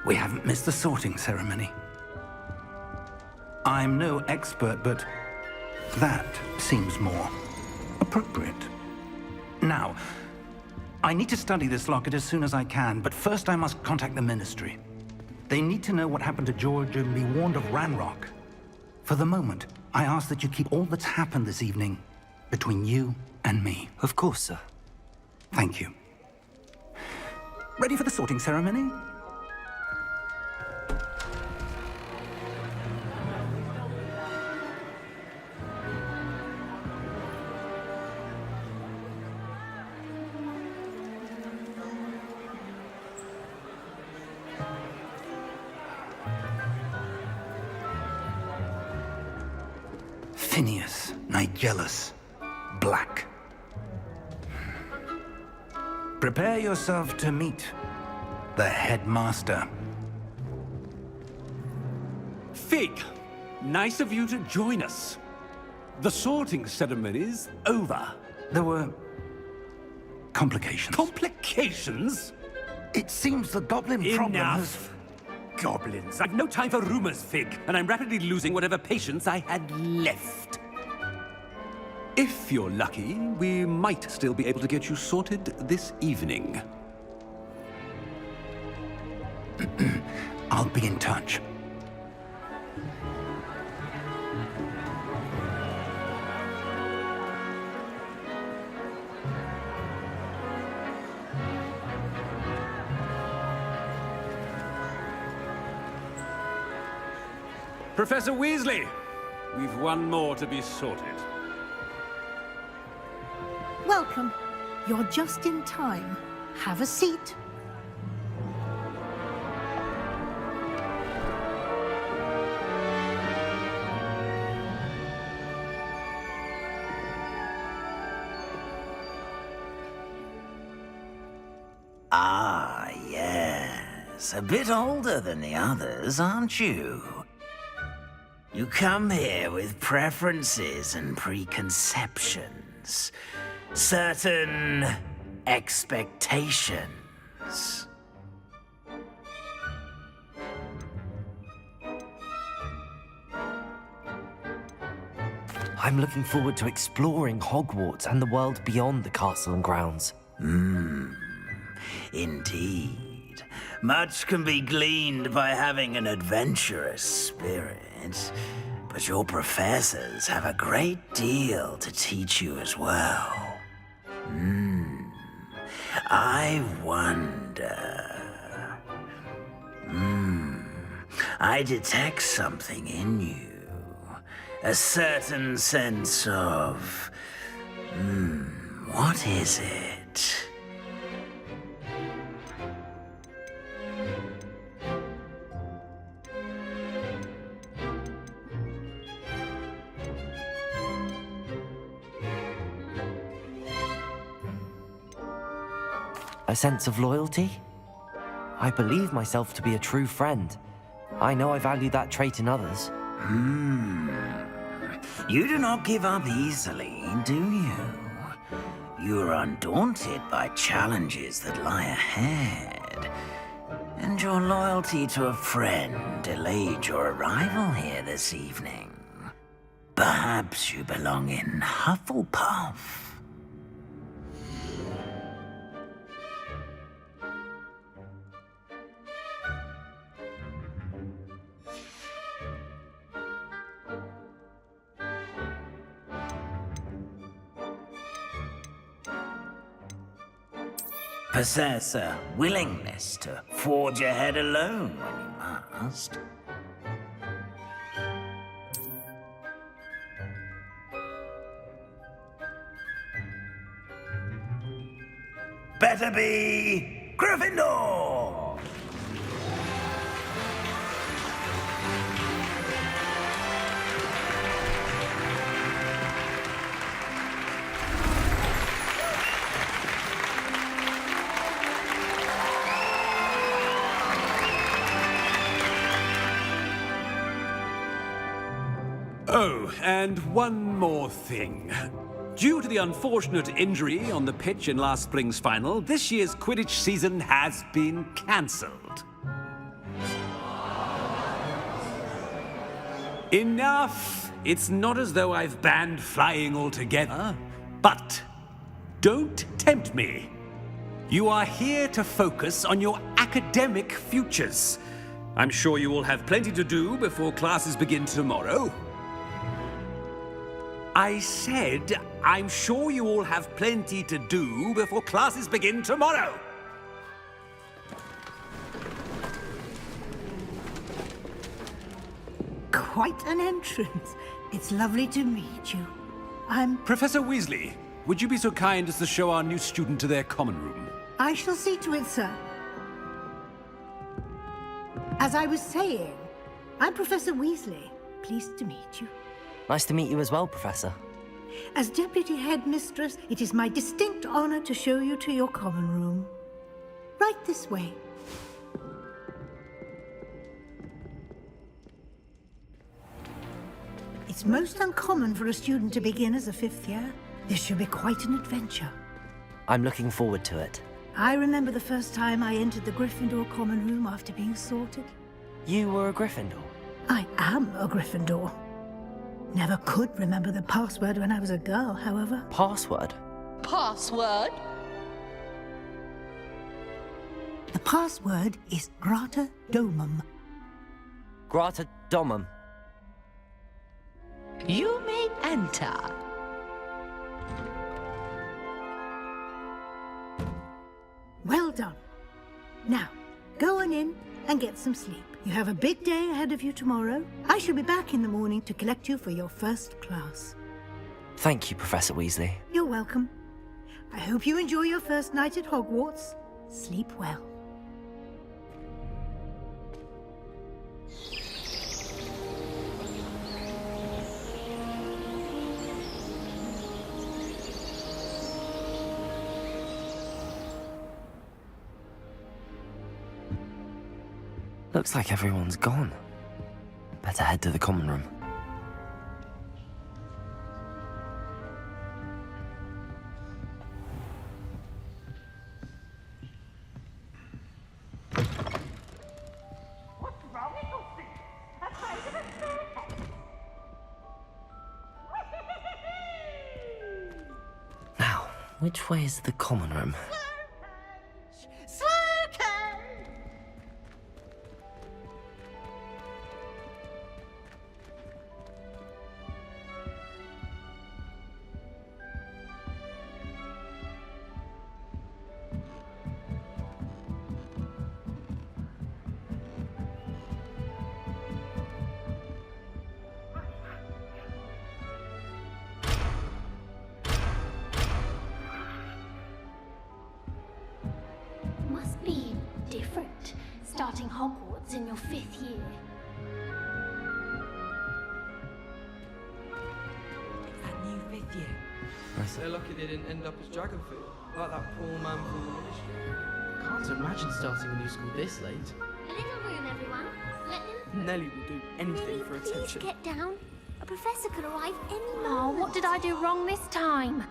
We haven't missed the sorting ceremony. I'm no expert, but that seems more appropriate. Now, I need to study this locket as soon as I can, but first I must contact the Ministry. They need to know what happened to George and be warned of Ranrock. For the moment, I ask that you keep all that's happened this evening between you and me. Of course, sir. Thank you. Ready for the sorting ceremony? Phineas, Nigellus, Black. Prepare yourself to meet the headmaster. Fig, nice of you to join us. The sorting ceremony's over. There were complications. Complications? It seems the goblin problem has... Enough! Goblins. I've no time for rumors, Fig, and I'm rapidly losing whatever patience I had left. If you're lucky, we might still be able to get you sorted this evening. I'll be in touch. Professor Weasley, we've one more to be sorted. Welcome. You're just in time. Have a seat. Ah, yes. A bit older than the others, aren't you? You come here with preferences and preconceptions. Certain expectations. I'm looking forward to exploring Hogwarts and the world beyond the castle and grounds. Indeed. Much can be gleaned by having an adventurous spirit. But your professors have a great deal to teach you as well. I wonder... I detect something in you. A certain sense of... what is it? A sense of loyalty? I believe myself to be a true friend. I know I value that trait in others. You do not give up easily, do you? You are undaunted by challenges that lie ahead. And your loyalty to a friend delayed your arrival here this evening. Perhaps you belong in Hufflepuff. Possess a willingness to forge ahead alone when you must. Better be Gryffindor! Oh, and one more thing. Due to the unfortunate injury on the pitch in last spring's final, this year's Quidditch season has been cancelled. Enough! It's not as though I've banned flying altogether. But don't tempt me. You are here to focus on your academic futures. I'm sure you will have plenty to do before classes begin tomorrow. I said, I'm sure you all have plenty to do before classes begin tomorrow. Quite an entrance. It's lovely to meet you. Professor Weasley, would you be so kind as to show our new student to their common room? I shall see to it, sir. As I was saying, I'm Professor Weasley. Pleased to meet you. Nice to meet you as well, Professor. As Deputy Headmistress, it is my distinct honor to show you to your common room. Right this way. It's most uncommon for a student to begin as a fifth year. This should be quite an adventure. I'm looking forward to it. I remember the first time I entered the Gryffindor common room after being sorted. You were a Gryffindor? I am a Gryffindor. Never could remember the password when I was a girl, however. Password? Password? The password is Grata Domum. Grata Domum. You may enter. Well done. Now, go on in and get some sleep. You have a big day ahead of you tomorrow. I shall be back in the morning to collect you for your first class. Thank you, Professor Weasley. You're welcome. I hope you enjoy your first night at Hogwarts. Sleep well. Looks like everyone's gone. Better head to the common room. Now, which way is the common room? Must be different, starting Hogwarts in your 5th year. That new 5th year. They're lucky they didn't end up as dragon food, like that poor man from the ministry. Can't imagine starting a new school this late. A little room, everyone. Let them... Nelly will do anything for Please attention. get down. A professor could arrive any moment. Oh, what did I do wrong this time?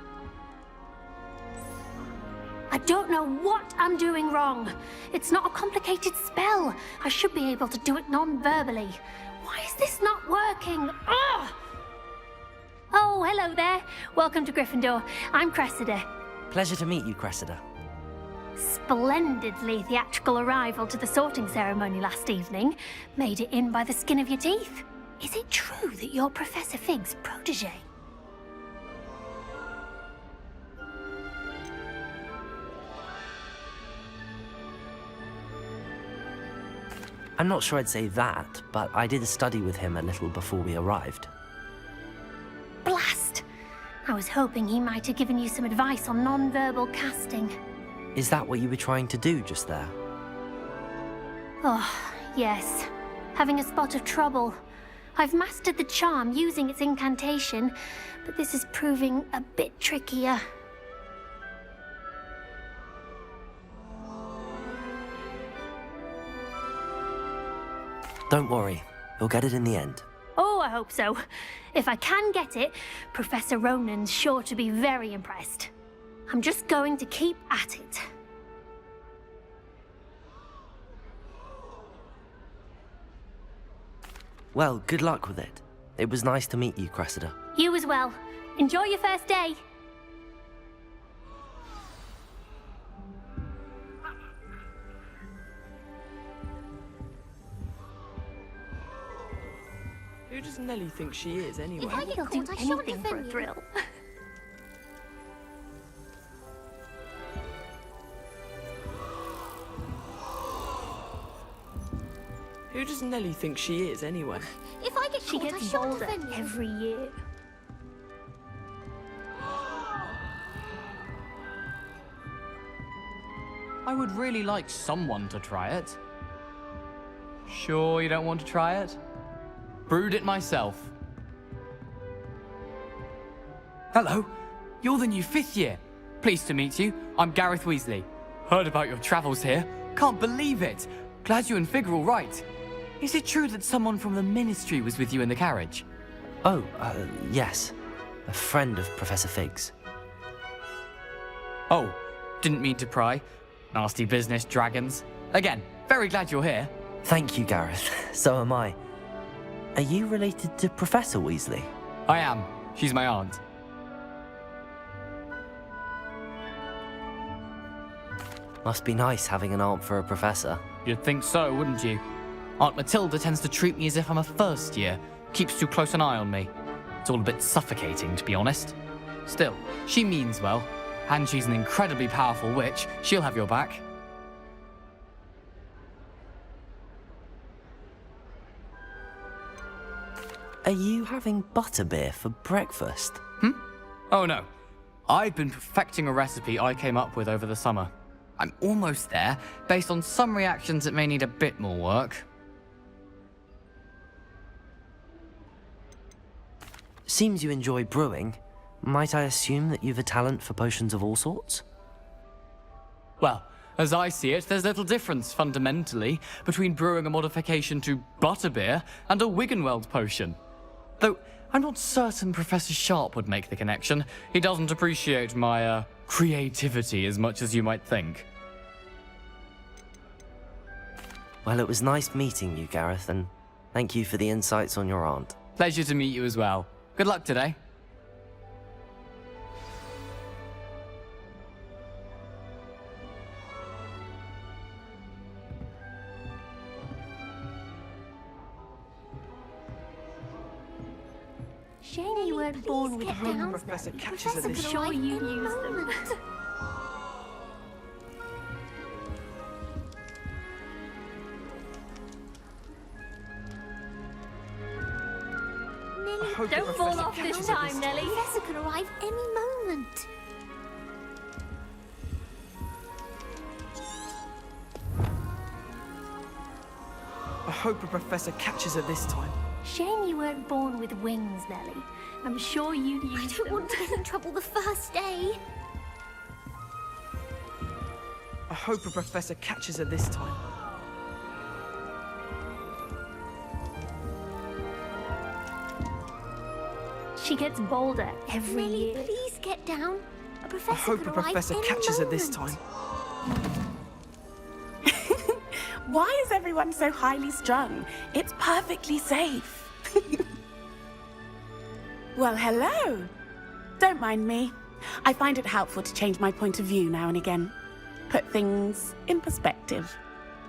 I don't know what I'm doing wrong. It's not a complicated spell. I should be able to do it non-verbally. Why is this not working? Ugh! Oh, hello there. Welcome to Gryffindor. I'm Cressida. Pleasure to meet you, Cressida. Splendidly theatrical arrival to the sorting ceremony last evening. Made it in by the skin of your teeth. Is it true that you're Professor Fig's protege? I'm not sure I'd say that, but I did study with him a little before we arrived. Blast! I was hoping he might have given you some advice on non-verbal casting. Is that what you were trying to do just there? Oh, yes. Having a spot of trouble. I've mastered the charm using its incantation, but this is proving a bit trickier. Don't worry, you'll get it in the end. Oh, I hope so. If I can get it, Professor Ronan's sure to be very impressed. I'm just going to keep at it. Well, good luck with it. It was nice to meet you, Cressida. You as well. Enjoy your first day. Who does Nelly think she is, anyway? He'll do anything for a thrill. Who does Nelly think she is, anyway? If I get She caught, I gets shan't bolder defend you. every year. I would really like someone to try it. Sure you don't want to try it? Brewed it myself. Hello, you're the new 5th year. Pleased to meet you. I'm Gareth Weasley. Heard about your travels here. Can't believe it. Glad you and Fig are all right. Is it true that someone from the Ministry was with you in the carriage? Oh, yes. A friend of Professor Fig's. Oh, didn't mean to pry. Nasty business, dragons. Again, very glad you're here. Thank you, Gareth. So am I. Are you related to Professor Weasley? I am. She's my aunt. Must be nice having an aunt for a professor. You'd think so, wouldn't you? Aunt Matilda tends to treat me as if I'm a first year. Keeps too close an eye on me. It's all a bit suffocating, to be honest. Still, she means well. And she's an incredibly powerful witch. She'll have your back. Are you having butterbeer for breakfast? Oh no. I've been perfecting a recipe I came up with over the summer. I'm almost there, based on some reactions that may need a bit more work. Seems you enjoy brewing. Might I assume that you've a talent for potions of all sorts? Well, as I see it, there's little difference, fundamentally, between brewing a modification to butterbeer and a Wiggenweld potion. Though, I'm not certain Professor Sharp would make the connection. He doesn't appreciate my, creativity as much as you might think. Well, it was nice meeting you, Gareth, and thank you for the insights on your aunt. Pleasure to meet you as well. Good luck today. Shame you weren't born with When wings. Professor catches her I'm this sure you use them. hope the Don't fall Professor off catches this her time, Nelly. Professor could arrive any moment. I hope the Professor catches her this time. Shame you weren't born with wings, Nelly. I'm sure you'd I use don't them. want to get in trouble the first day. I hope the Professor catches her this time. She gets bolder every Nelly, year. please get down. A I professor hope could the arrive Professor any catches her this moment. time. Why is everyone so highly strung? It's perfectly safe. Well, hello. Don't mind me. I find it helpful to change my point of view now and again. Put things in perspective.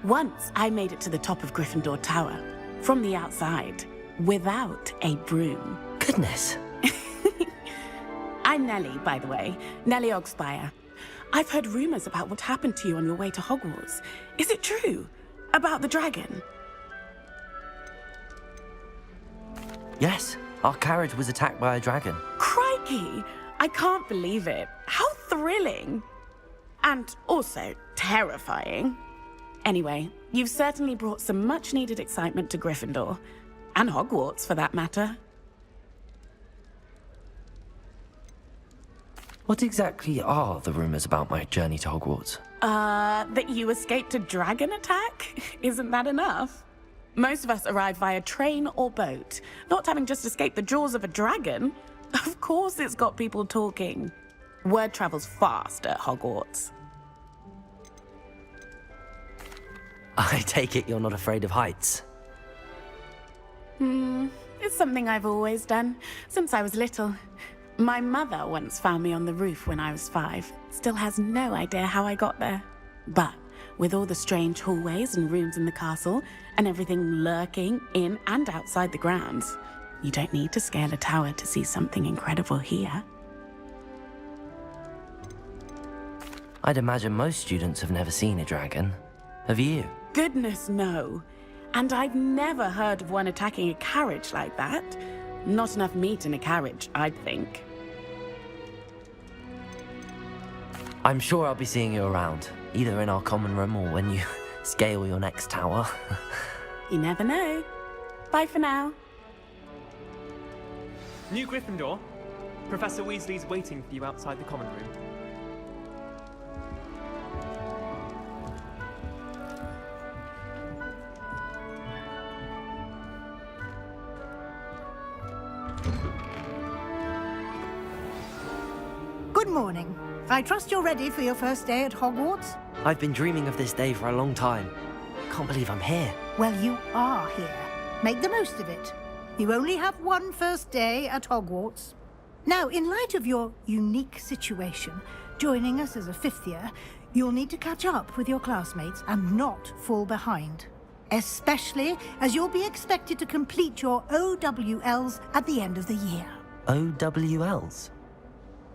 Once I made it to the top of Gryffindor Tower, from the outside, without a broom. Goodness. I'm Nellie, by the way. Nellie Ogspire. I've heard rumors about what happened to you on your way to Hogwarts. Is it true? About the dragon? Yes, our carriage was attacked by a dragon. Crikey! I can't believe it. How thrilling! And also terrifying. Anyway, you've certainly brought some much-needed excitement to Gryffindor. And Hogwarts, for that matter. What exactly are the rumors about my journey to Hogwarts? That you escaped a dragon attack? Isn't that enough? Most of us arrive via train or boat. Not having just escaped the jaws of a dragon. Of course it's got people talking. Word travels fast at Hogwarts. I take it you're not afraid of heights. It's something I've always done, since I was little. My mother once found me on the roof when I was 5. Still has no idea how I got there. But with all the strange hallways and rooms in the castle, and everything lurking in and outside the grounds, you don't need to scale a tower to see something incredible here. I'd imagine most students have never seen a dragon. Have you? Goodness, no. And I've never heard of one attacking a carriage like that. Not enough meat in a carriage, I'd think. I'm sure I'll be seeing you around, either in our common room or when you scale your next tower. You never know. Bye for now. New Gryffindor. Professor Weasley's waiting for you outside the common room. Good morning. I trust you're ready for your first day at Hogwarts? I've been dreaming of this day for a long time. Can't believe I'm here. Well, you are here. Make the most of it. You only have one first day at Hogwarts. Now, in light of your unique situation, joining us as a 5th year, you'll need to catch up with your classmates and not fall behind. Especially as you'll be expected to complete your OWLs at the end of the year. OWLs?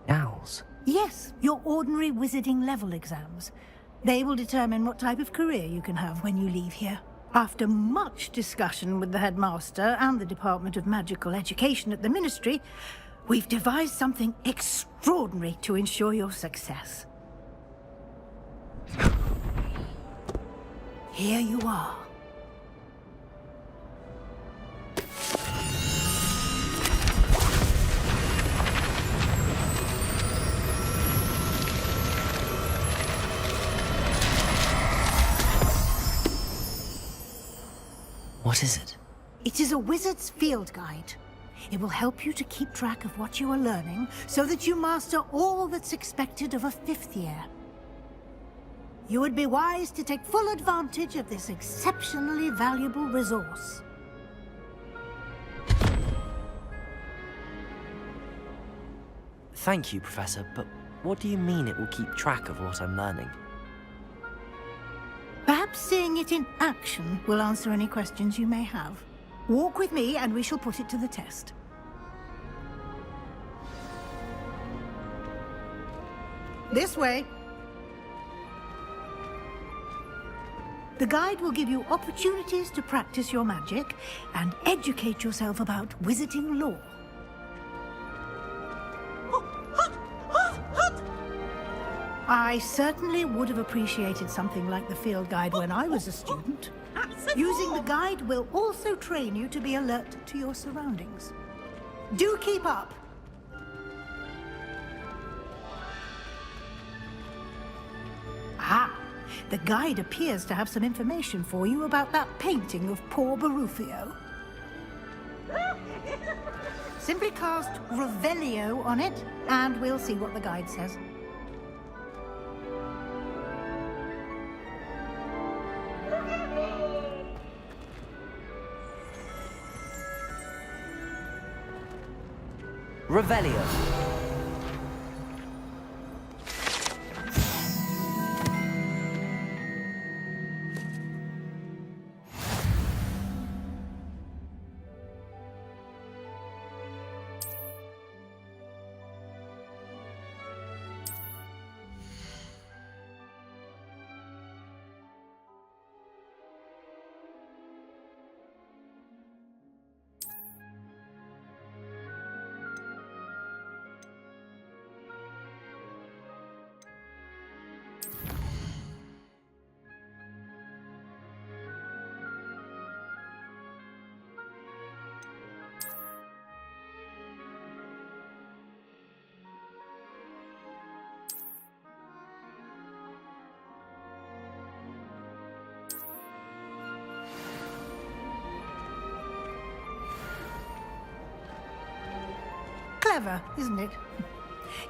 Owls? Yes, your ordinary wizarding level exams. They will determine what type of career you can have when you leave here. After much discussion with the headmaster and the Department of Magical Education at the Ministry, we've devised something extraordinary to ensure your success. Here you are. What is it? It is a wizard's field guide. It will help you to keep track of what you are learning so that you master all that's expected of a 5th year. You would be wise to take full advantage of this exceptionally valuable resource. Thank you, Professor, but what do you mean it will keep track of what I'm learning? Perhaps seeing it in action will answer any questions you may have. Walk with me and we shall put it to the test. This way. The guide will give you opportunities to practice your magic and educate yourself about wizarding lore. I certainly would have appreciated something like the field guide when I was a student. Using the guide will also train you to be alert to your surroundings. Do keep up! Ah, the guide appears to have some information for you about that painting of poor Barufio. Simply cast Revelio on it, and we'll see what the guide says. Revelio. Clever, isn't it?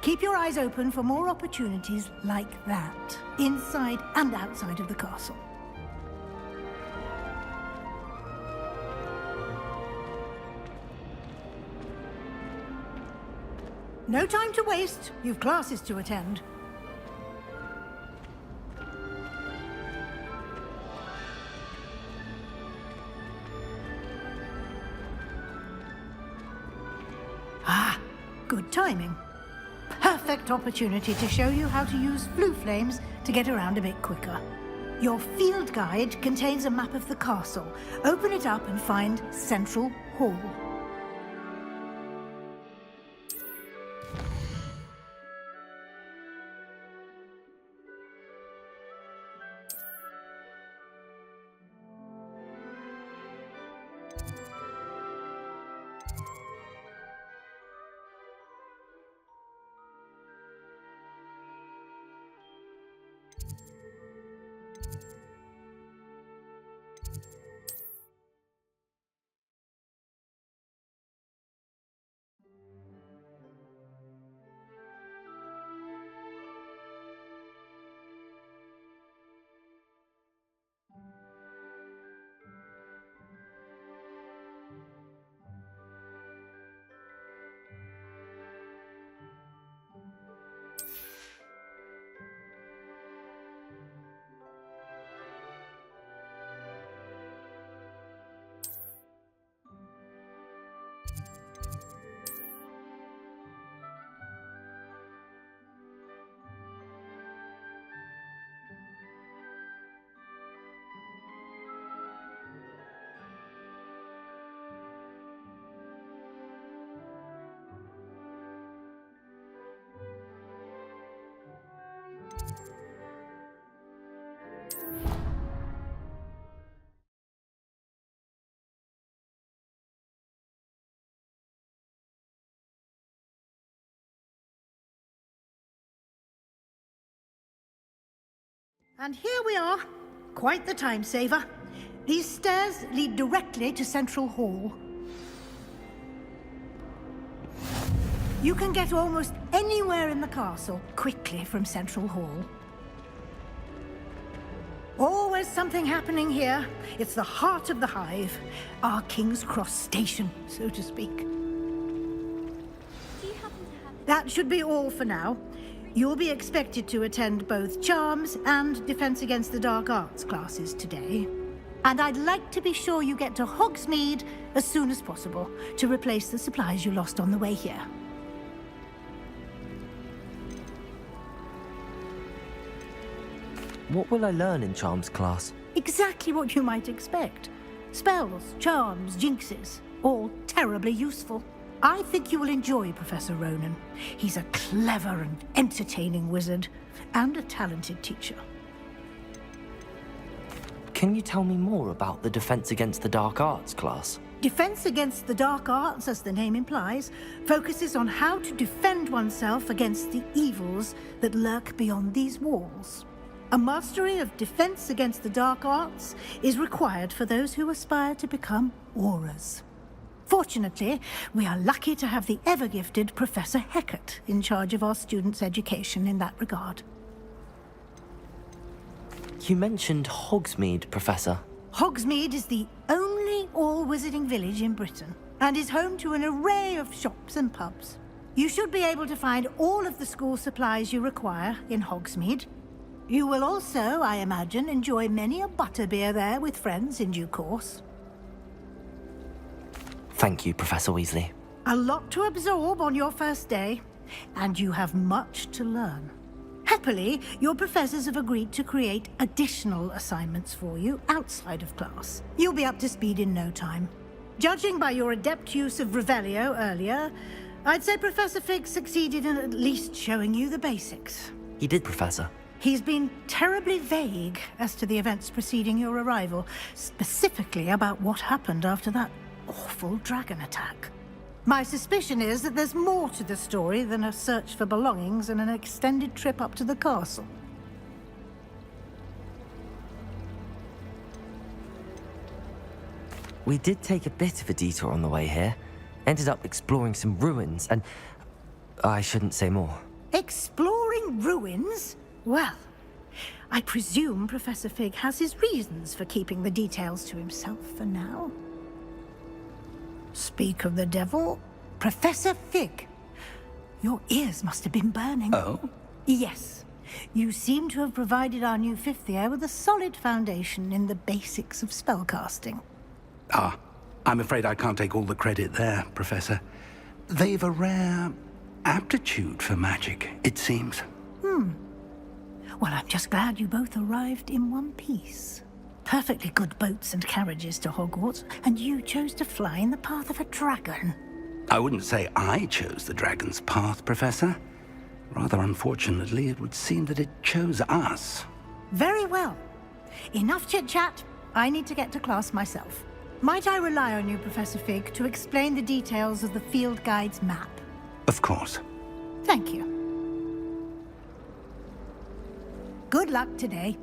Keep your eyes open for more opportunities like that, inside and outside of the castle. No time to waste. You've classes to attend. Ah, good timing. Perfect opportunity to show you how to use blue flames to get around a bit quicker. Your field guide contains a map of the castle. Open it up and find Central Hall. And here we are. Quite the time saver. These stairs lead directly to Central Hall. You can get almost anywhere in the castle quickly from Central Hall. Always something happening here. It's the heart of the hive. Our King's Cross station, so to speak. Do you happen to have... That should be all for now. You'll be expected to attend both Charms and Defense Against the Dark Arts classes today. And I'd like to be sure you get to Hogsmeade as soon as possible to replace the supplies you lost on the way here. What will I learn in Charms class? Exactly what you might expect. Spells, charms, jinxes, all terribly useful. I think you will enjoy Professor Ronan. He's a clever and entertaining wizard, and a talented teacher. Can you tell me more about the Defense Against the Dark Arts class? Defense Against the Dark Arts, as the name implies, focuses on how to defend oneself against the evils that lurk beyond these walls. A mastery of Defense Against the Dark Arts is required for those who aspire to become auras. Fortunately, we are lucky to have the ever-gifted Professor Hecat in charge of our students' education in that regard. You mentioned Hogsmeade, Professor. Hogsmeade is the only all-wizarding village in Britain, and is home to an array of shops and pubs. You should be able to find all of the school supplies you require in Hogsmeade. You will also, I imagine, enjoy many a butterbeer there with friends in due course. Thank you, Professor Weasley. A lot to absorb on your first day, and you have much to learn. Happily, your professors have agreed to create additional assignments for you outside of class. You'll be up to speed in no time. Judging by your adept use of Revelio earlier, I'd say Professor Fig succeeded in at least showing you the basics. He did, Professor. He's been terribly vague as to the events preceding your arrival, specifically about what happened after that awful dragon attack. My suspicion is that there's more to the story than a search for belongings and an extended trip up to the castle. We did take a bit of a detour on the way here. Ended up exploring some ruins, and I shouldn't say more. Exploring ruins? Well, I presume Professor Fig has his reasons for keeping the details to himself for now. Speak of the devil, Professor Fig. Your ears must have been burning. Oh? Yes. You seem to have provided our new fifth year with a solid foundation in the basics of spellcasting. Ah, I'm afraid I can't take all the credit there, Professor. They've a rare aptitude for magic, it seems. Well, I'm just glad you both arrived in one piece. Perfectly good boats and carriages to Hogwarts, and you chose to fly in the path of a dragon. I wouldn't say I chose the dragon's path, Professor. Rather unfortunately, it would seem that it chose us. Very well. Enough chit-chat. I need to get to class myself. Might I rely on you, Professor Fig, to explain the details of the field guide's map? Of course. Thank you. Good luck today.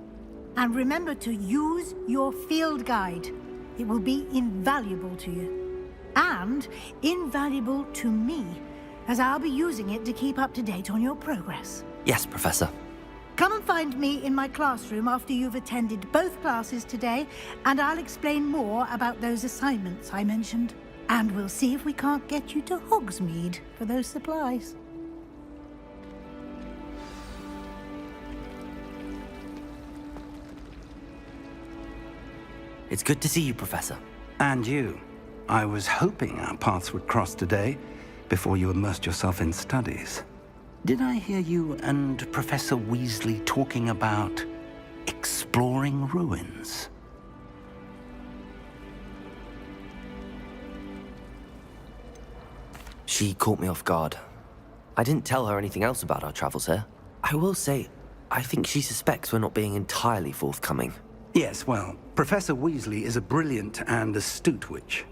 And remember to use your field guide. It will be invaluable to you. And invaluable to me, as I'll be using it to keep up to date on your progress. Yes, Professor. Come and find me in my classroom after you've attended both classes today, and I'll explain more about those assignments I mentioned. And we'll see if we can't get you to Hogsmeade for those supplies. It's good to see you, Professor. And you. I was hoping our paths would cross today, before you immersed yourself in studies. Did I hear you and Professor Weasley talking about exploring ruins? She caught me off guard. I didn't tell her anything else about our travels here. I will say, I think she suspects we're not being entirely forthcoming. Yes, well, Professor Weasley is a brilliant and astute witch.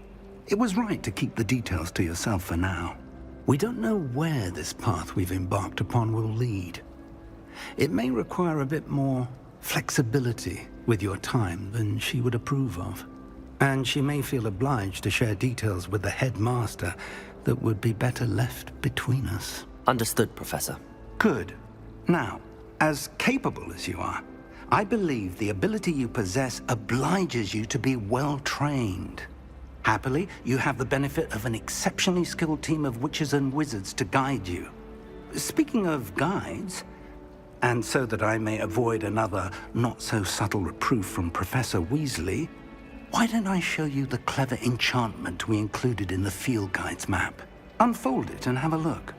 It was right to keep the details to yourself for now. We don't know where this path we've embarked upon will lead. It may require a bit more flexibility with your time than she would approve of. And she may feel obliged to share details with the headmaster that would be better left between us. Understood, Professor. Good. Now, as capable as you are, I believe the ability you possess obliges you to be well trained. Happily, you have the benefit of an exceptionally skilled team of witches and wizards to guide you. Speaking of guides, and so that I may avoid another not-so-subtle reproof from Professor Weasley, why don't I show you the clever enchantment we included in the field guide's map? Unfold it and have a look.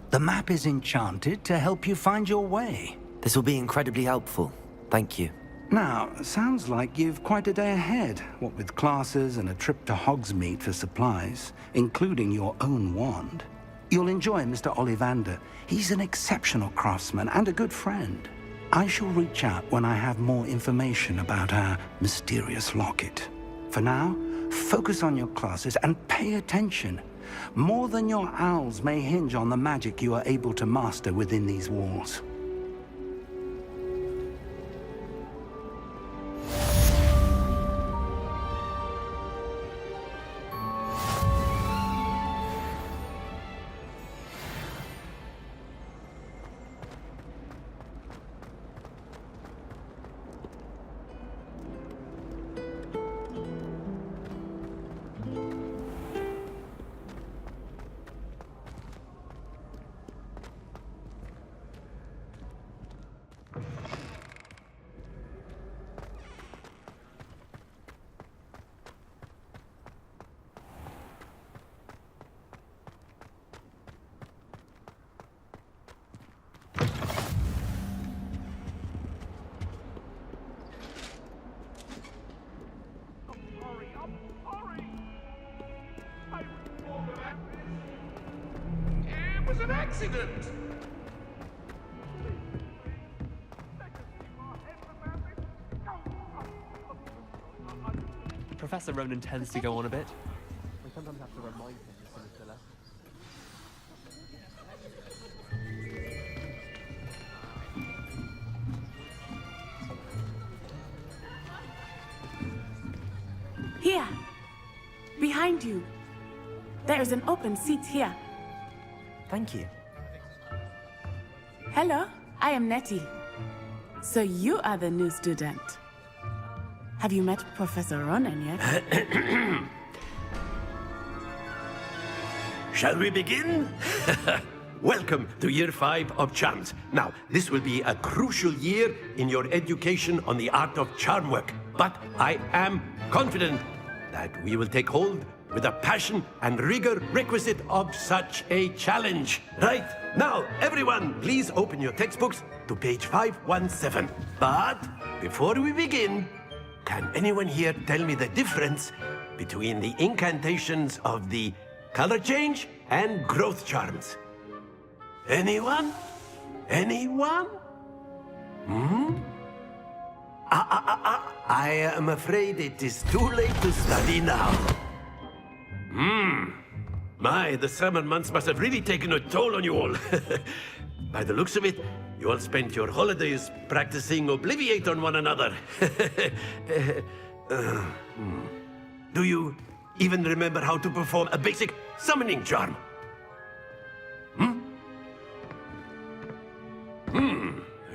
The map is enchanted to help you find your way. This will be incredibly helpful. Thank you. Now, sounds like you've quite a day ahead, what with classes and a trip to Hogsmeade for supplies, including your own wand. You'll enjoy Mr. Ollivander. He's an exceptional craftsman and a good friend. I shall reach out when I have more information about our mysterious locket. For now, focus on your classes and pay attention. More than your owls may hinge on the magic you are able to master within these walls. accident! Professor Ronan tends to go on a bit. We sometimes have to remind him to the killer. Here. Behind you. There is an open seat here. Thank you. Hello, I am Nettie. So you are the new student. Have you met Professor Ronan yet? Shall we begin? Welcome to Year 5 of Charms. Now, this will be a crucial year in your education on the art of charm work. But I am confident that we will take hold with the passion and rigor requisite of such a challenge. Right, now, everyone, please open your textbooks to page 517. But before we begin, can anyone here tell me the difference between the incantations of the color change and growth charms? Anyone? Anyone? I am afraid it is too late to study now. My, the summer months must have really taken a toll on you all. By the looks of it, you all spent your holidays practicing Obliviate on one another. Do you even remember how to perform a basic summoning charm?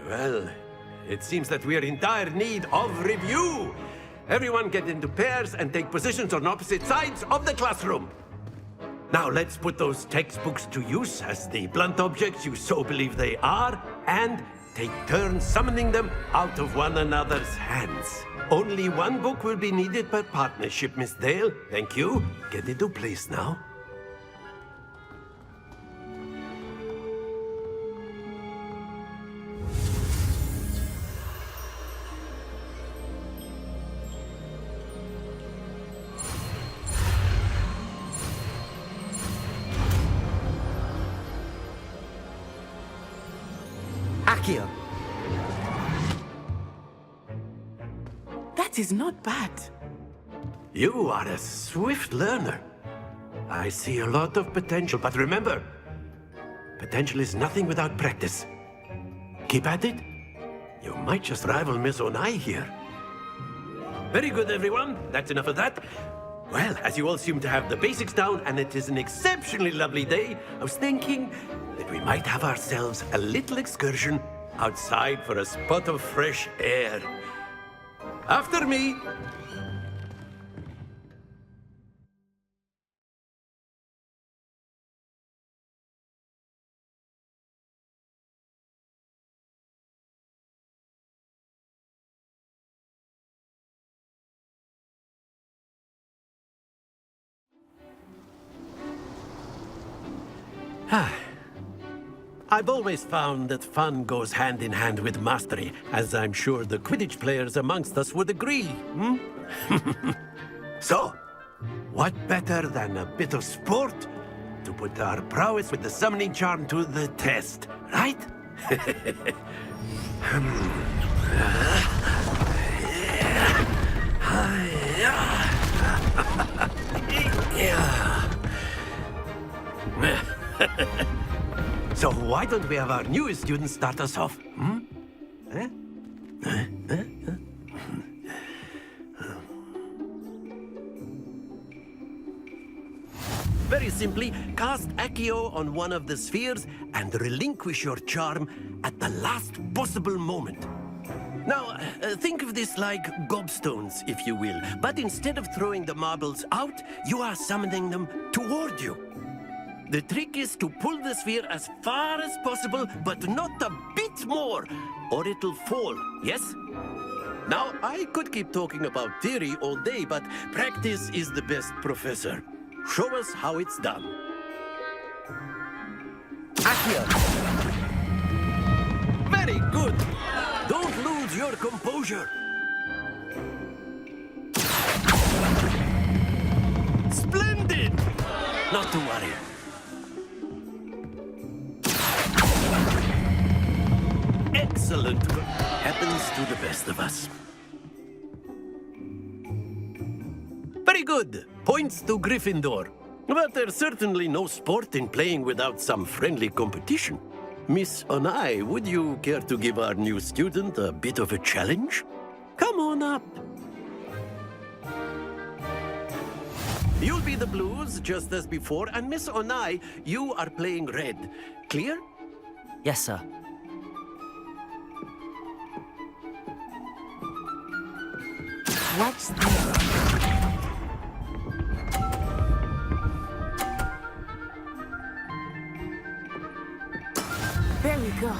Well, it seems that we are in dire need of review. Everyone get into pairs and take positions on opposite sides of the classroom. Now let's put those textbooks to use as the blunt objects you so believe they are, and take turns summoning them out of one another's hands. Only one book will be needed per partnership, Miss Dale. Thank you. Get into place now. Accio. That is not bad. You are a swift learner. I see a lot of potential, but remember, potential is nothing without practice. Keep at it. You might just rival Miss Onai here. Very good, everyone. That's enough of that. Well, as you all seem to have the basics down, and it is an exceptionally lovely day, I was thinking that we might have ourselves a little excursion outside for a spot of fresh air. After me. I've always found that fun goes hand in hand with mastery, as I'm sure the Quidditch players amongst us would agree. So, what better than a bit of sport to put our prowess with the summoning charm to the test, right? So why don't we have our newest student start us off? Very simply, cast Accio on one of the spheres and relinquish your charm at the last possible moment. Now, think of this like gobstones, if you will, but instead of throwing the marbles out, you are summoning them toward you. The trick is to pull the sphere as far as possible, but not a bit more, or it'll fall, yes? Now, I could keep talking about theory all day, but practice is the best professor. Show us how it's done. Accio! Very good! Don't lose your composure! Splendid! Not to worry. Excellent. Happens to the best of us. Very good. Points to Gryffindor. But there's certainly no sport in playing without some friendly competition. Miss Onai, would you care to give our new student a bit of a challenge? Come on up. You'll be the blues, just as before, and Miss Onai, you are playing red. Clear? Yes, sir. Watch this. There we go.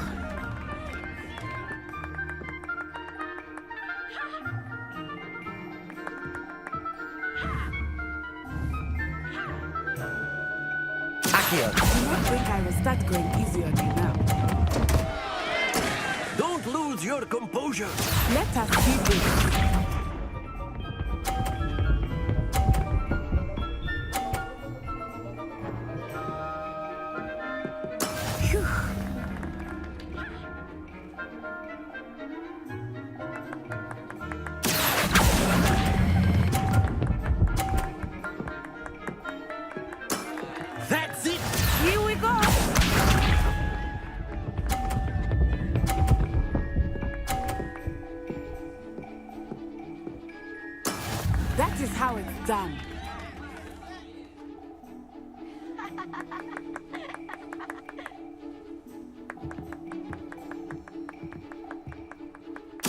Accio. Do not think I will start going easy on you now. Don't lose your composure. Let us see this. Phew. That's it. Here we go. That is how it's done.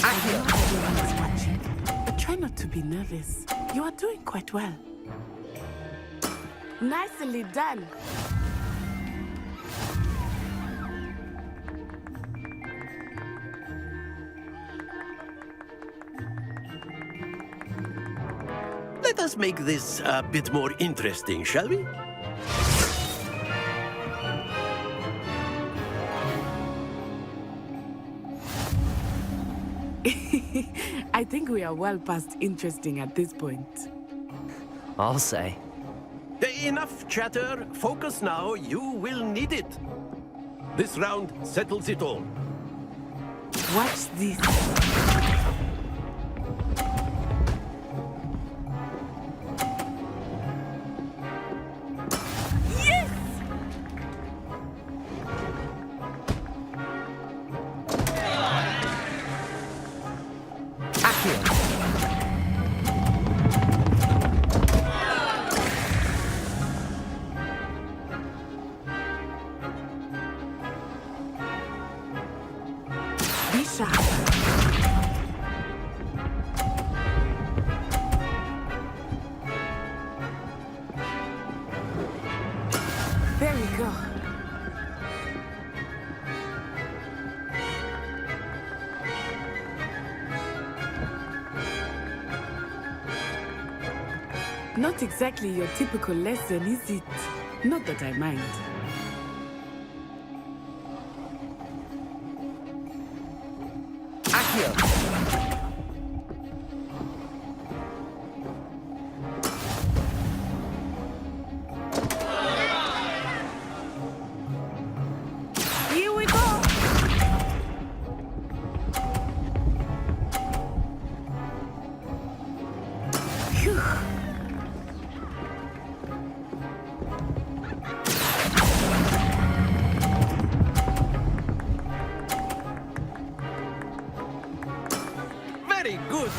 I know everyone is watching, but try not to be nervous. You are doing quite well. Nicely done. Let us make this a bit more interesting, shall we? I think we are well past interesting at this point. I'll say. Enough chatter. Focus now. You will need it. This round settles it all. Watch this. Yes! Accio. Be sharp. There we go. Not exactly your typical lesson, is it? Not that I mind. Accio. Here we go. Phew. Very good.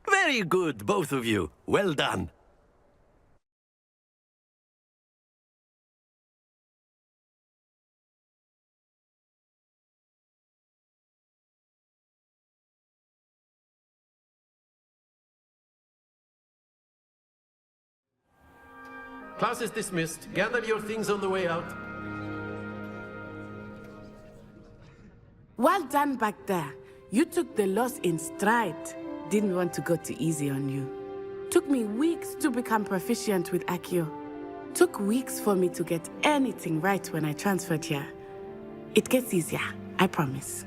Very good, both of you. Well done. Class is dismissed. Gather your things on the way out. Well done back there. You took the loss in stride. Didn't want to go too easy on you. Took me weeks to become proficient with Accio. Took weeks for me to get anything right when I transferred here. It gets easier, I promise.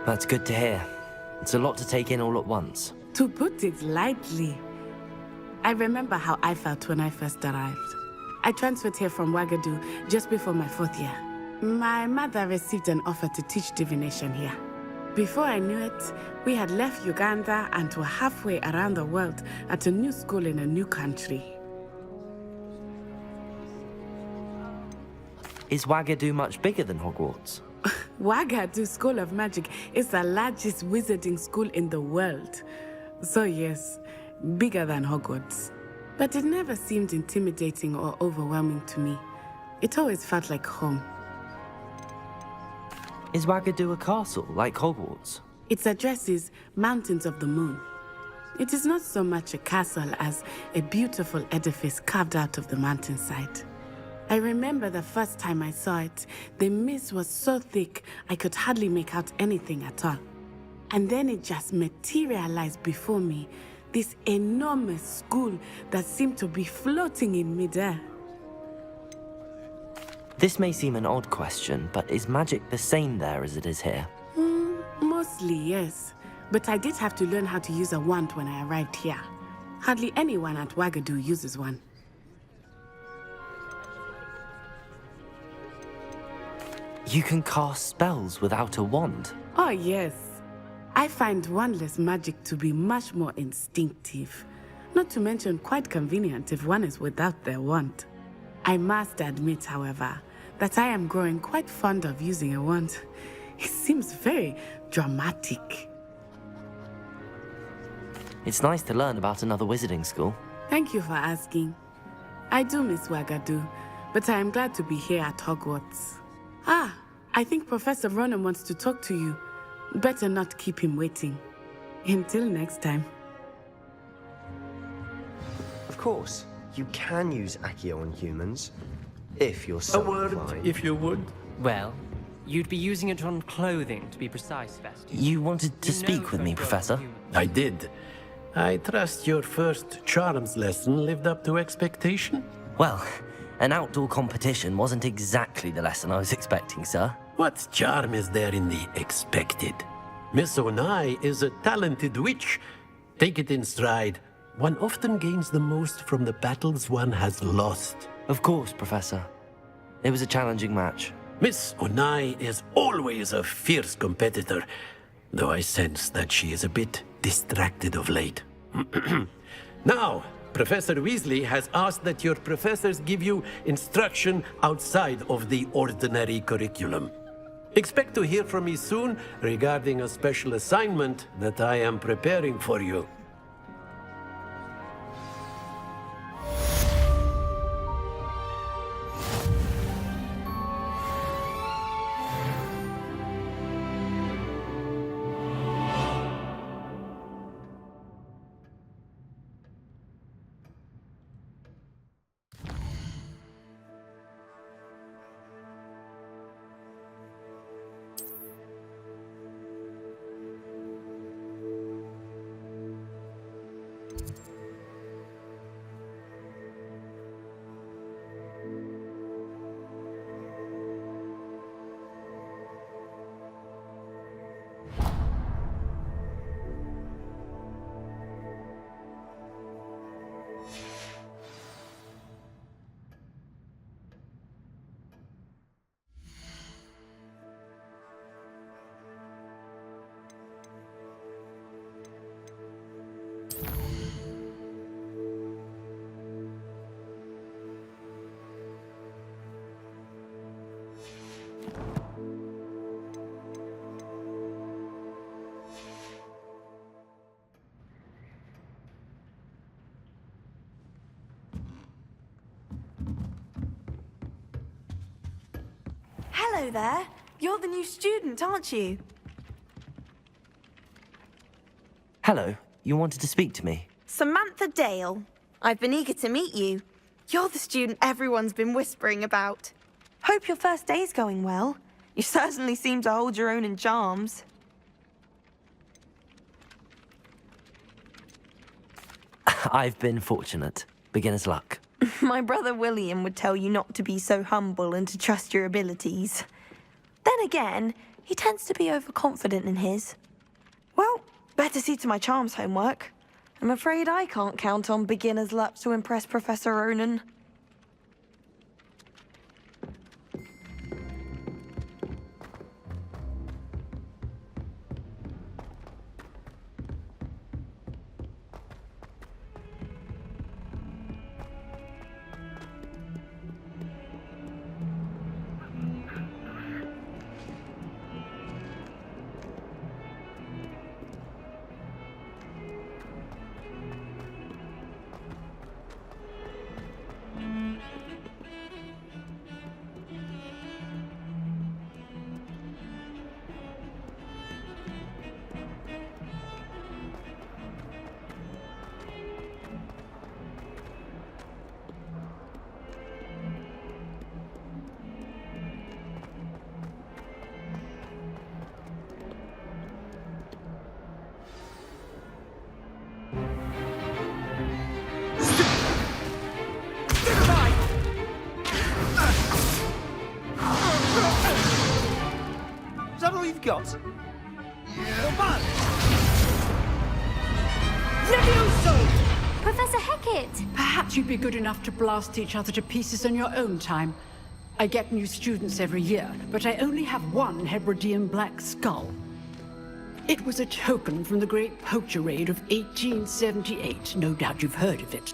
That's good to hear. It's a lot to take in all at once. To put it lightly, I remember how I felt when I first arrived. I transferred here from Wagadu just before my 4th year. My mother received an offer to teach divination here. Before I knew it, we had left Uganda and were halfway around the world at a new school in a new country. Is Wagadu much bigger than Hogwarts? Wagadu School of Magic is the largest wizarding school in the world. So yes, bigger than Hogwarts. But it never seemed intimidating or overwhelming to me. It always felt like home. Is Wagadu a castle, like Hogwarts? Its address is Mountains of the Moon. It is not so much a castle as a beautiful edifice carved out of the mountainside. I remember the first time I saw it, the mist was so thick I could hardly make out anything at all. And then it just materialized before me, this enormous school that seemed to be floating in midair. This may seem an odd question, but is magic the same there as it is here? Mostly, yes. But I did have to learn how to use a wand when I arrived here. Hardly anyone at Wagadu uses one. You can cast spells without a wand? Oh, yes. I find wandless magic to be much more instinctive. Not to mention quite convenient if one is without their wand. I must admit, however, that I am growing quite fond of using a wand. It seems very dramatic. It's nice to learn about another wizarding school. Thank you for asking. I do miss Wagadu, but I am glad to be here at Hogwarts. Ah, I think Professor Ronan wants to talk to you. Better not keep him waiting. Until next time. Of course, you can use Accio on humans, if you're so A word, inclined. if you would. Well, you'd be using it on clothing, to be precise, Vesti. You wanted to speak with me, Professor? I did. I trust your first charms lesson lived up to expectation? Well, an outdoor competition wasn't exactly the lesson I was expecting, sir. What charm is there in the expected? Miss Onai is a talented witch. Take it in stride. One often gains the most from the battles one has lost. Of course, Professor. It was a challenging match. Miss Onai is always a fierce competitor, though I sense that she is a bit distracted of late. Now, Professor Weasley has asked that your professors give you instruction outside of the ordinary curriculum. Expect to hear from me soon regarding a special assignment that I am preparing for you. Hello there. You're the new student, aren't you? Hello. You wanted to speak to me? Samantha Dale. I've been eager to meet you. You're the student everyone's been whispering about. Hope your first day's going well. You certainly seem to hold your own in charms. I've been fortunate. Beginner's luck. My brother William would tell you not to be so humble and to trust your abilities. Then again, he tends to be overconfident in his. Well, better see to my charms homework. I'm afraid I can't count on beginner's luck to impress Professor Ronan. Is that all you've got? Yeah. Levioso! Professor Hecat! Perhaps you'd be good enough to blast each other to pieces in your own time. I get new students every year, but I only have one Hebridean black skull. It was a token from the Great Poacher Raid of 1878. No doubt you've heard of it.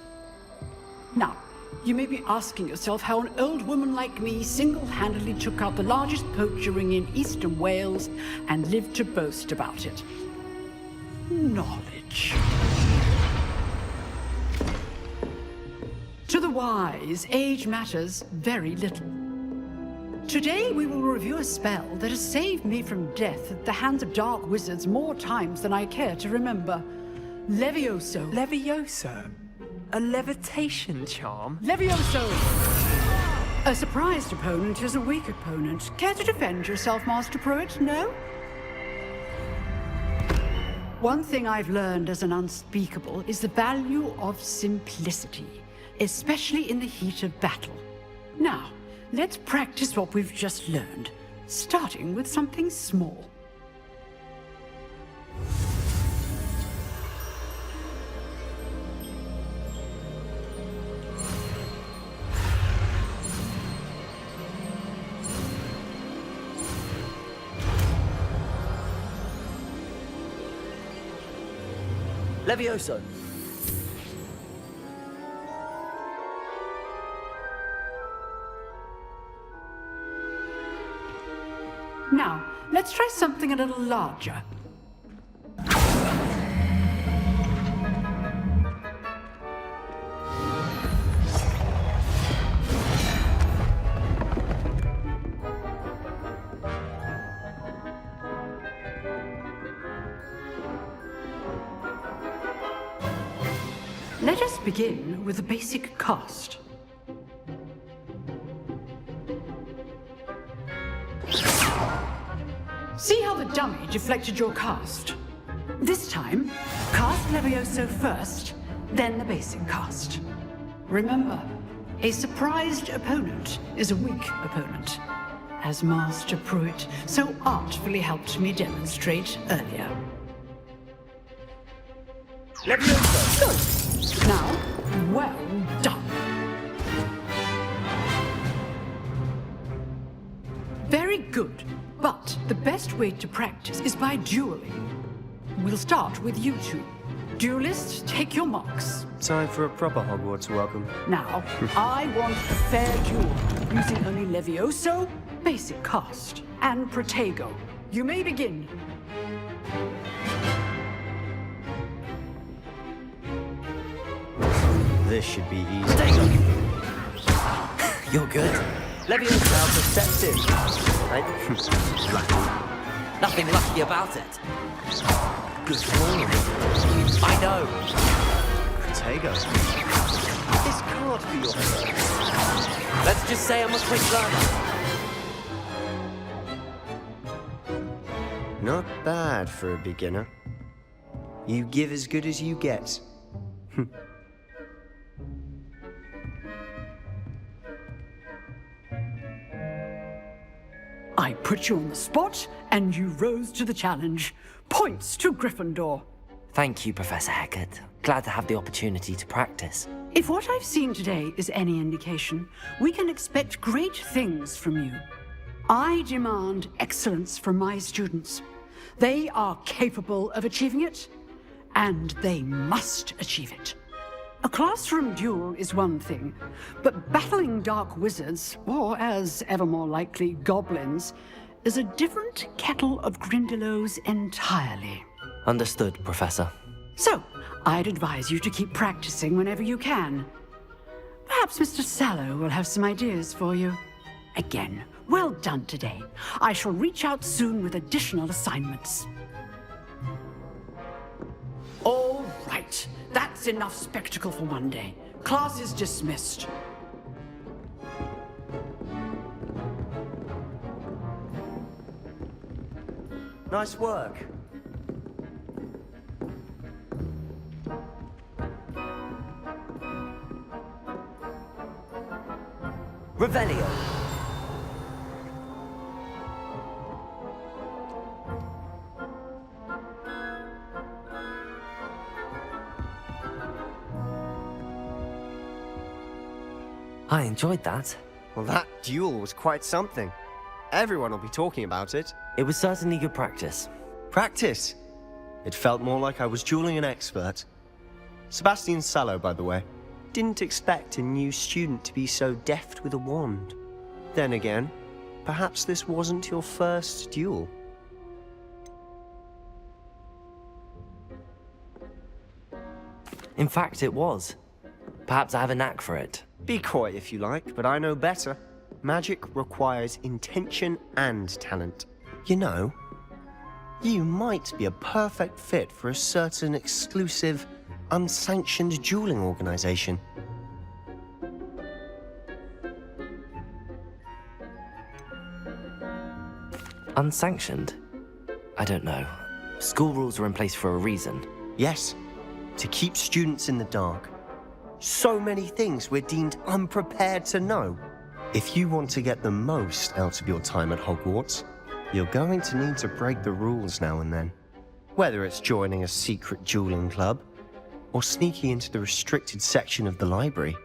Now, you may be asking yourself how an old woman like me single-handedly took out the largest poacher ring in eastern Wales and lived to boast about it. Knowledge. To the wise, age matters very little. Today we will review a spell that has saved me from death at the hands of dark wizards more times than I care to remember. Levioso. Levioso? A levitation charm? Levioso! A surprised opponent is a weak opponent. Care to defend yourself, Master Pruitt? No? One thing I've learned as an unspeakable is the value of simplicity, especially in the heat of battle. Now, let's practice what we've just learned, starting with something small. Levioso! Now, let's try something a little larger. Let us begin with a basic cast. See how the dummy deflected your cast? This time, cast Levioso first, then the basic cast. Remember, a surprised opponent is a weak opponent, as Master Pruitt so artfully helped me demonstrate earlier. Levioso! Good. Now, well done. Very good. But the best way to practice is by dueling. We'll start with you two. Duelists, take your marks. Time for a proper Hogwarts welcome. Now, I want a fair duel, using only Levioso, basic cast, and Protego. You may begin. This should be easy. Protego! You're good. Levioso perceptive. Nothing lucky about it. Good morning. I know. Protego. This can't be your first. Let's just say I'm a quick learner. Not bad for a beginner. You give as good as you get. I put you on the spot, and you rose to the challenge. Points to Gryffindor. Thank you, Professor Hecat. Glad to have the opportunity to practice. If what I've seen today is any indication, we can expect great things from you. I demand excellence from my students. They are capable of achieving it, and they must achieve it. A classroom duel is one thing, but battling dark wizards, or as ever more likely, goblins, is a different kettle of grindylows entirely. Understood, Professor. So, I'd advise you to keep practicing whenever you can. Perhaps Mr. Sallow will have some ideas for you. Again, well done today. I shall reach out soon with additional assignments. All right. That's enough spectacle for one day. Class is dismissed. Nice work. Revelio. I enjoyed that. Well, that duel was quite something. Everyone will be talking about it. It was certainly good practice. Practice? It felt more like I was dueling an expert. Sebastian Sallow, by the way. Didn't expect a new student to be so deft with a wand. Then again, perhaps this wasn't your first duel. In fact, it was. Perhaps I have a knack for it. Be coy if you like, but I know better. Magic requires intention and talent. You know, you might be a perfect fit for a certain exclusive, unsanctioned dueling organization. Unsanctioned? I don't know. School rules are in place for a reason. Yes, to keep students in the dark. So many things we're deemed unprepared to know. If you want to get the most out of your time at Hogwarts, you're going to need to break the rules now and then. Whether it's joining a secret dueling club, or sneaking into the restricted section of the library,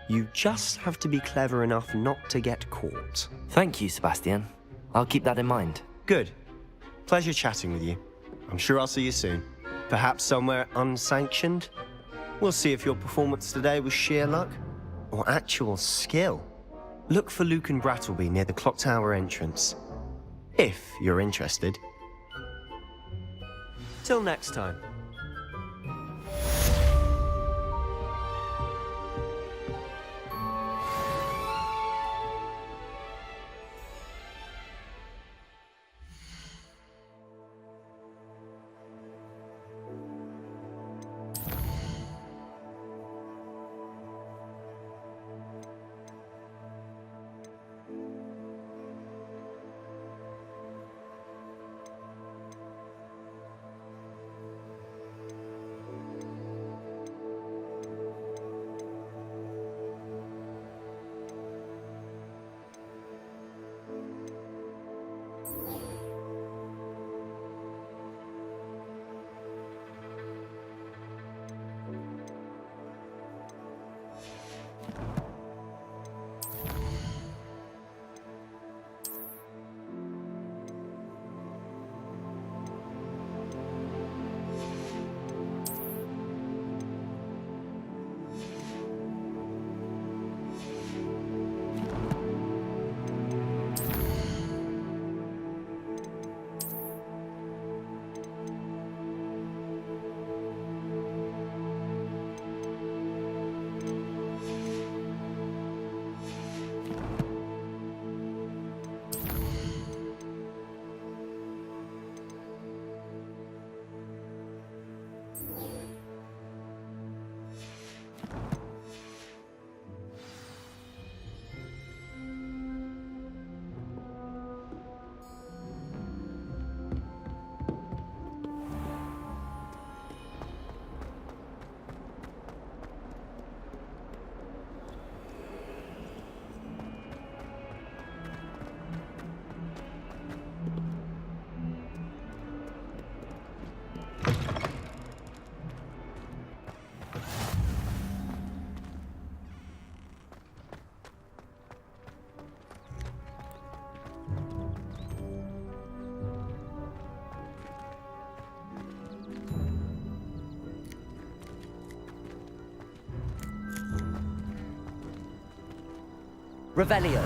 you just have to be clever enough not to get caught. Thank you, Sebastian. I'll keep that in mind. Good. Pleasure chatting with you. I'm sure I'll see you soon. Perhaps somewhere unsanctioned? We'll see if your performance today was sheer luck or actual skill. Look for Luke and Brattleby near the clock tower entrance, if you're interested. Till next time. Revelio.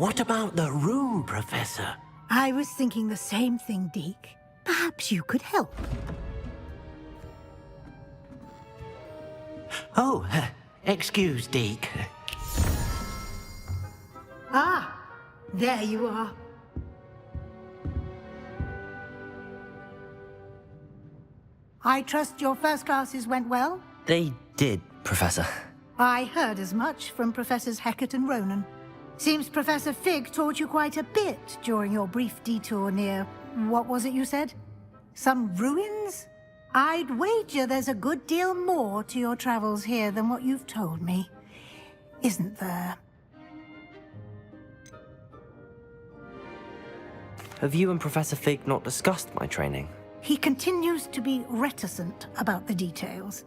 What about the room, Professor? I was thinking the same thing, Deke. Perhaps you could help. Oh, excuse, Deke. Ah, there you are. I trust your first classes went well? They did, Professor. I heard as much from Professors Hecat and Ronan. Seems Professor Fig taught you quite a bit during your brief detour near... what was it you said? Some ruins? I'd wager there's a good deal more to your travels here than what you've told me. Isn't there? Have you and Professor Fig not discussed my training? He continues to be reticent about the details,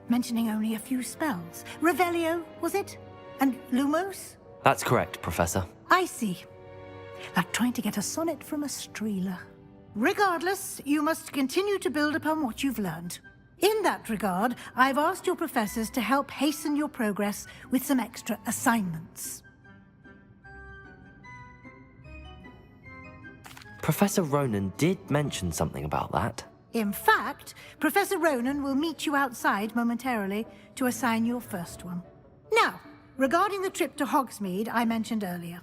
mentioning only a few spells. Revelio, was it? And Lumos? That's correct, Professor. I see. Like trying to get a sonnet from a streeler. Regardless, you must continue to build upon what you've learned. In that regard, I've asked your professors to help hasten your progress with some extra assignments. Professor Ronan did mention something about that. In fact, Professor Ronan will meet you outside momentarily to assign your first one. Now, regarding the trip to Hogsmeade I mentioned earlier,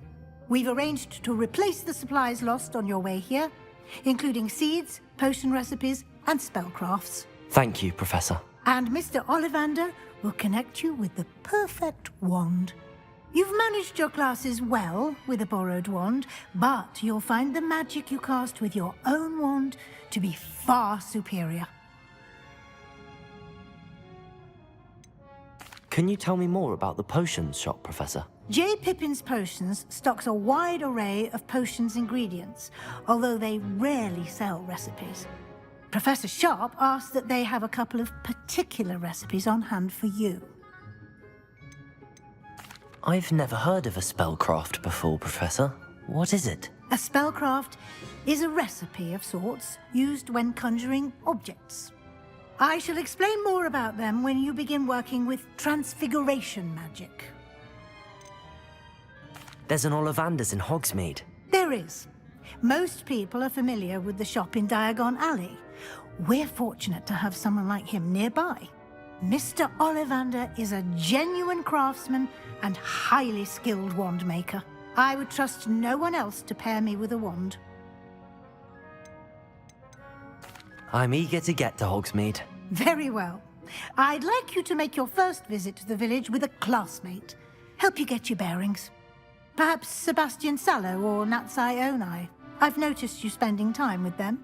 we've arranged to replace the supplies lost on your way here, including seeds, potion recipes, and spellcrafts. Thank you, Professor. And Mr. Ollivander will connect you with the perfect wand. You've managed your classes well with a borrowed wand, but you'll find the magic you cast with your own wand to be far superior. Can you tell me more about the potions shop, Professor? J. Pippin's Potions stocks a wide array of potions ingredients, although they rarely sell recipes. Professor Sharp asked that they have a couple of particular recipes on hand for you. I've never heard of a spellcraft before, Professor. What is it? A spellcraft is a recipe of sorts used when conjuring objects. I shall explain more about them when you begin working with transfiguration magic. There's an Ollivander's in Hogsmeade. There is. Most people are familiar with the shop in Diagon Alley. We're fortunate to have someone like him nearby. Mr. Ollivander is a genuine craftsman and highly skilled wand maker. I would trust no one else to pair me with a wand. I'm eager to get to Hogsmeade. Very well. I'd like you to make your first visit to the village with a classmate. Help you get your bearings. Perhaps Sebastian Sallow or Natsai Onai. I've noticed you spending time with them.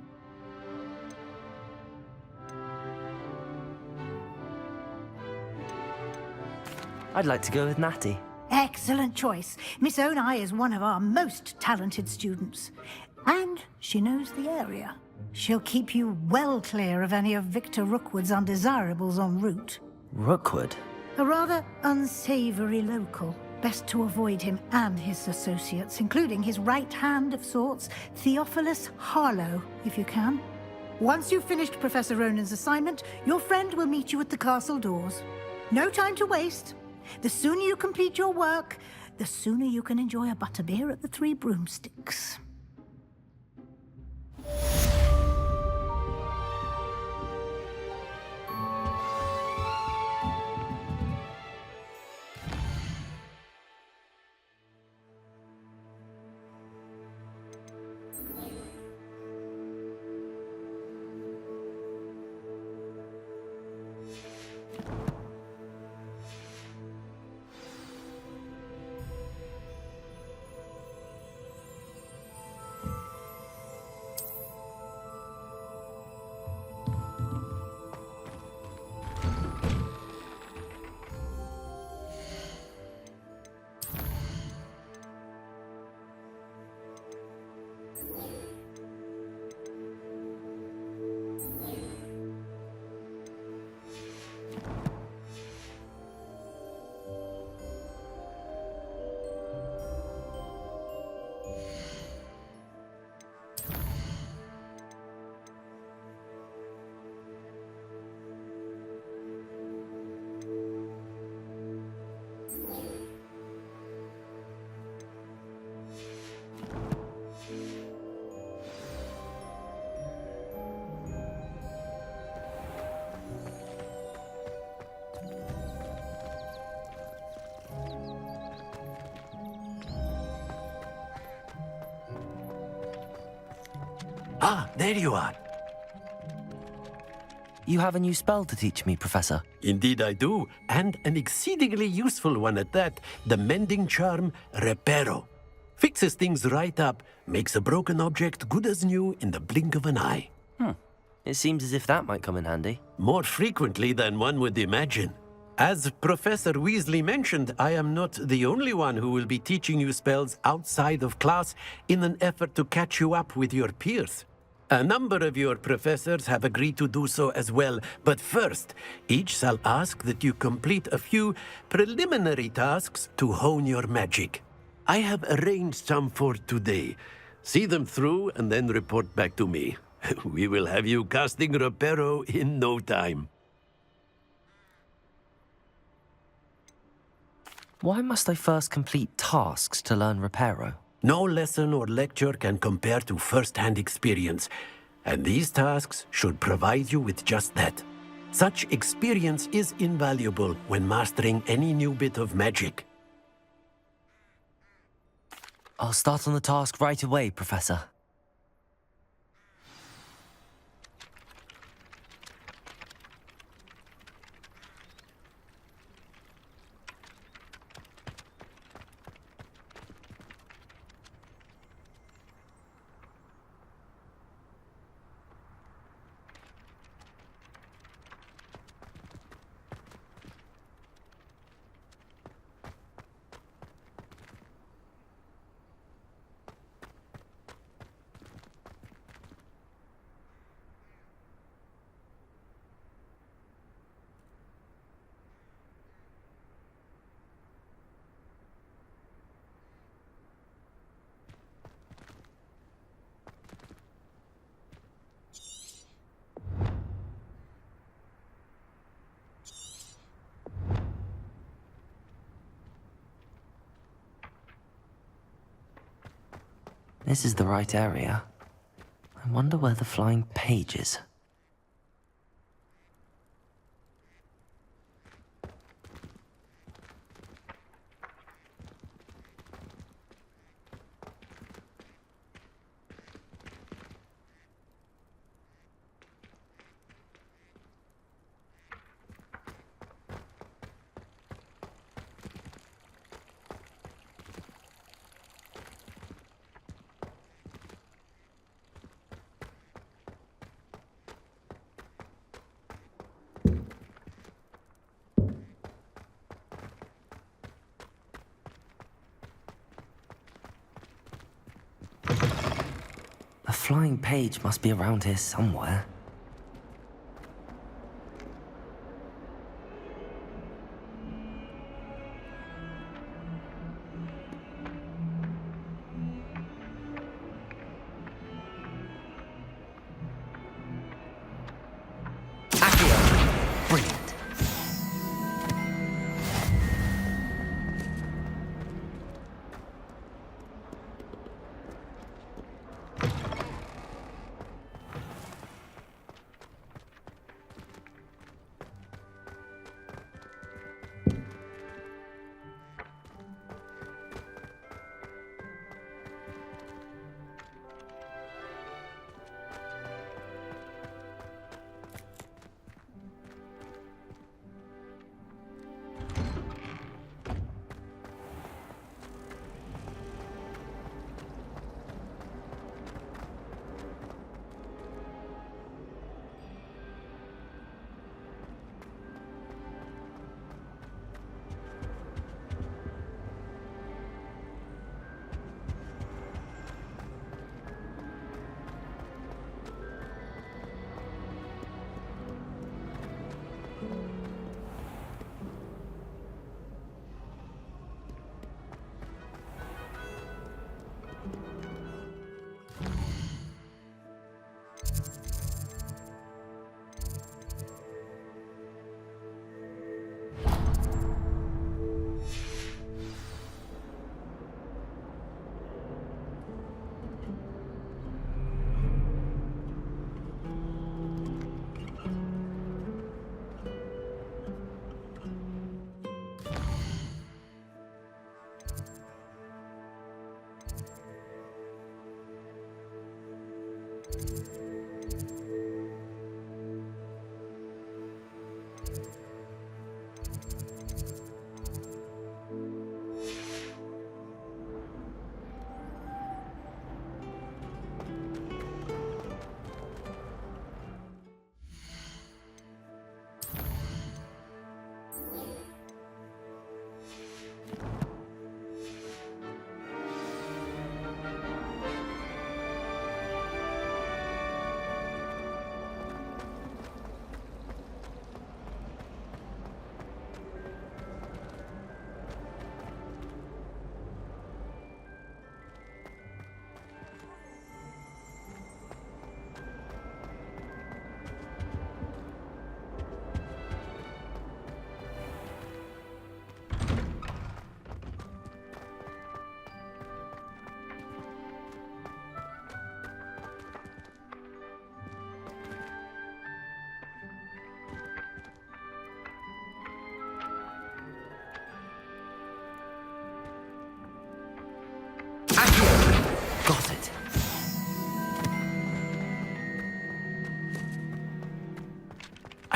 I'd like to go with Natty. Excellent choice. Miss Onai is one of our most talented students. And she knows the area. She'll keep you well clear of any of Victor Rookwood's undesirables en route. Rookwood? A rather unsavory local. Best to avoid him and his associates, including his right hand of sorts, Theophilus Harlow, if you can. Once you've finished Professor Ronan's assignment, your friend will meet you at the castle doors. No time to waste. The sooner you complete your work, the sooner you can enjoy a butterbeer at the Three Broomsticks. Ah, there you are. You have a new spell to teach me, Professor. Indeed I do, and an exceedingly useful one at that. The mending charm, Reparo. Fixes things right up, makes a broken object good as new in the blink of an eye. It seems as if that might come in handy. More frequently than one would imagine. As Professor Weasley mentioned, I am not the only one who will be teaching you spells outside of class in an effort to catch you up with your peers. A number of your professors have agreed to do so as well, but first, each shall ask that you complete a few preliminary tasks to hone your magic. I have arranged some for today. See them through and then report back to me. We will have you casting Reparo in no time. Why must I first complete tasks to learn Reparo? No lesson or lecture can compare to first-hand experience, and these tasks should provide you with just that. Such experience is invaluable when mastering any new bit of magic. I'll start on the task right away, Professor. This is the right area. I wonder where the flying page is. The flying page must be around here somewhere. Brilliant.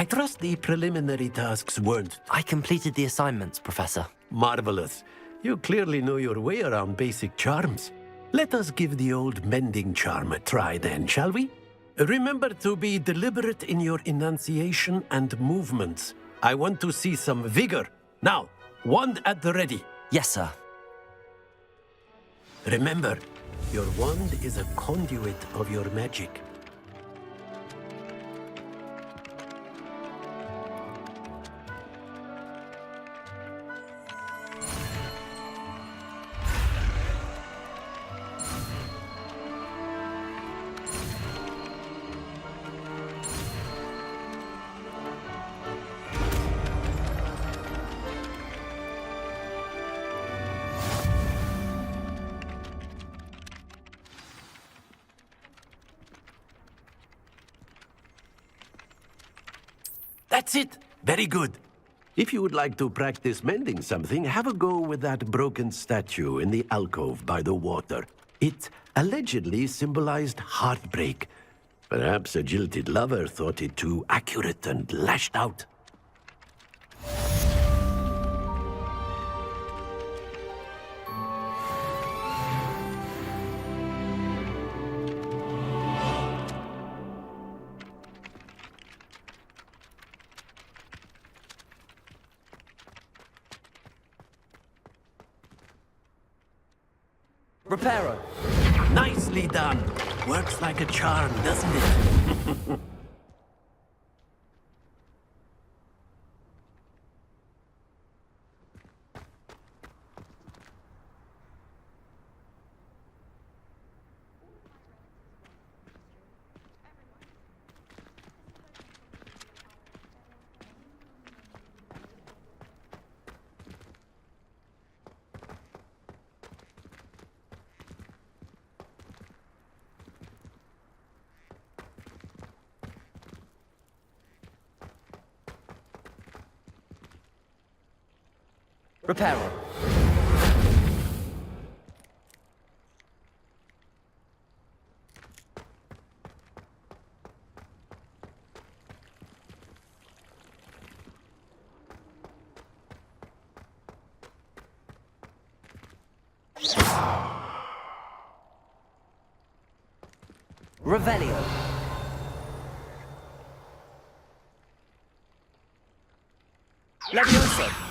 I trust the preliminary tasks weren't... I completed the assignments, Professor. Marvelous. You clearly know your way around basic charms. Let us give the old mending charm a try then, shall we? Remember to be deliberate in your enunciation and movements. I want to see some vigor. Now, wand at the ready. Yes, sir. Remember, your wand is a conduit of your magic. That's it! Very good. If you would like to practice mending something, have a go with that broken statue in the alcove by the water. It allegedly symbolized heartbreak. Perhaps a jilted lover thought it too accurate and lashed out. Reparo. Nicely done. Works like a charm, doesn't it? Reparo. Revelio. Levioso.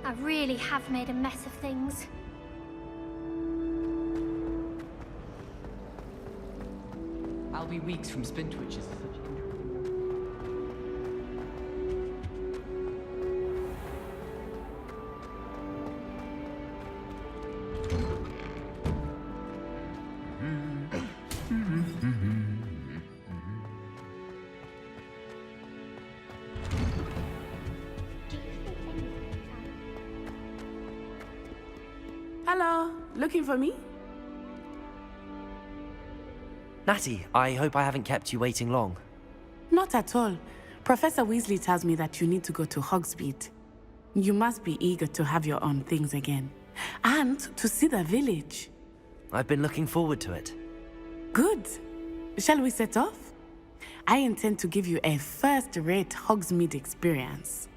I really have made a mess of things. I'll be weeks from Spin Twitches. Hello, looking for me? Natty, I hope I haven't kept you waiting long. Not at all. Professor Weasley tells me that you need to go to Hogsmeade. You must be eager to have your own things again. And to see the village. I've been looking forward to it. Good. Shall we set off? I intend to give you a first-rate Hogsmeade experience.